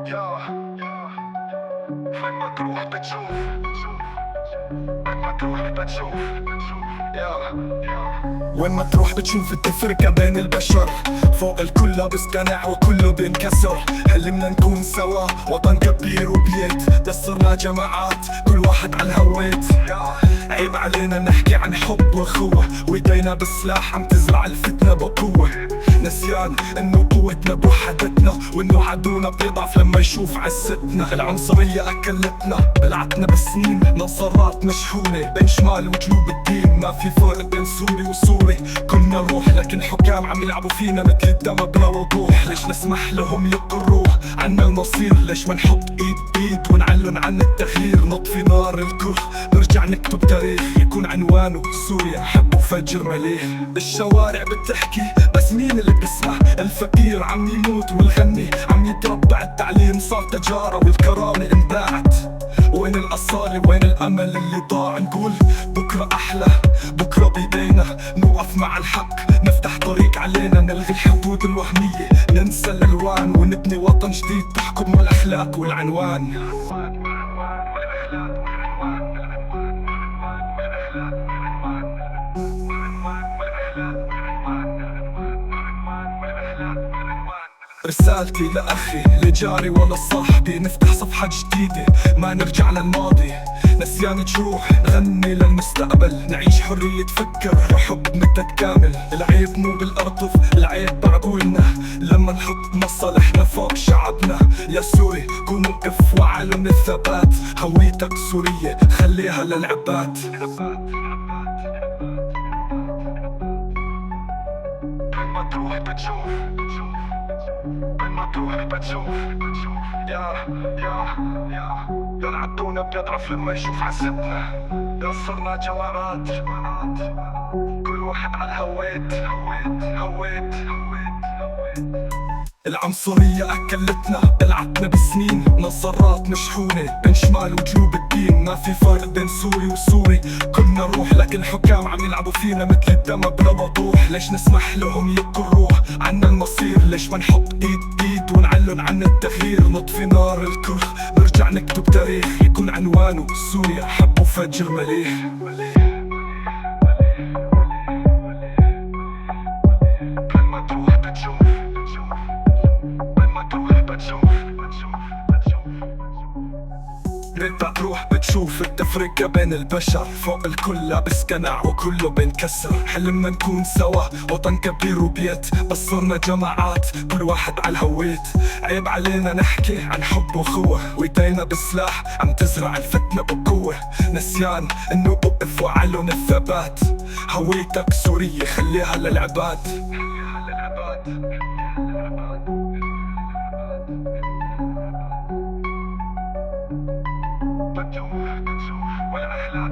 وين ما تروح بتشوف، وين ما تروح بتشوف. وين ما تروح بتشوف التفرقة بين البشر، فوق الكل لابس قناع وكله بينكسر. حلمنا نكون سوا وطن كبير وبيت، دسرنا جماعات كل واحد على الهويت. عيب علينا نحكي عن حب واخوة، وايدينا بالسلاح عم تزرع الفتنة بقوة. نسيان انه قوتنا بوحدتنا، وانه عدونا بيضعف لما يشوف عزتنا. العنصرية اكلتنا بلعتنا بالسنين، نصرات مشحونة بين شمال وجنوب الدين. ما في فرق بين سوري وسوري، كلنا روح، لكن حكام عم يلعبوا فينا مثل الدم بلا وضوح. ليش نسمح لهم يقروا عنا المصير؟ ليش ما نحط ايد بايد ونعلن عن التغيير؟ نطفي نار الكره، نرجع نكتب تاريخ يكون عنوانه سوريا حب وفجر مليح. الشوارع بتحكي بس مين اللي بيسمع؟ الفقير عم يموت والغني عم يتربع. التعليم صار تجارة والكرامة انباعت. وين الأصالة وين الأمل اللي ضاع؟ نقول بكرة أحلى، بكرة بيدينا نوقف مع الحق، نفتح طريق علينا، نلغي الحدود الوهمية، ننسى الألوان ونبني وطن جديد تحكم الأخلاق والعنوان. رسالتي لأخي لجاري ولا صاحبي، نفتح صفحة جديدة ما نرجع للماضي. نسيان جروح نغني للمستقبل، نعيش حرية فكر وحب متكامل. العيب مو بالأرطف، العيب بعقولنا، لما نحط مصالحنا فوق شعبنا. يا سوري كون وقف وعلم الثبات، هويتك سورية خليها للعباد. وين ما تروح بتشوف، وين ما تروح بتشوف. يا عدونا بيضعف لما يشوف عزتنا، يا صرنا جماعات كل واحد على الهويت. العنصرية أكلتنا بلعتنا بالسنين، نظارات مشحونة بين شمال وجنوب الدين. ما في فرق بين سوري وسوري، كلنا روح، لكن حكام عم يلعبوا فينا مثل الدم بلا وضوح. ليش نسمح لهم يقروا عنا المصير؟ ليش ما نحط ايد بايد ونعلن عن التغيير؟ نطفي نار الكره، نرجع نكتب تاريخ يكون عنوانه سوريا حب وفجر مليح. وين ما تروح بتشوف، وين ما تروح بتشوف. ريتها تروح بتشوف التفرقة بين البشر، فوق الكل لابس قناع وكله بينكسر. حلمنا نكون سوا وطن كبير وبيت، بس صرنا جماعات كل واحد على الهويت. عيب علينا نحكي عن حب واخوة، وايدينا بالسلاح عم تزرع الفتنة بقوة. نسيان انه وقف وعلن الثبات، هويتك سورية خليها للعباد. بتشوف والأحلام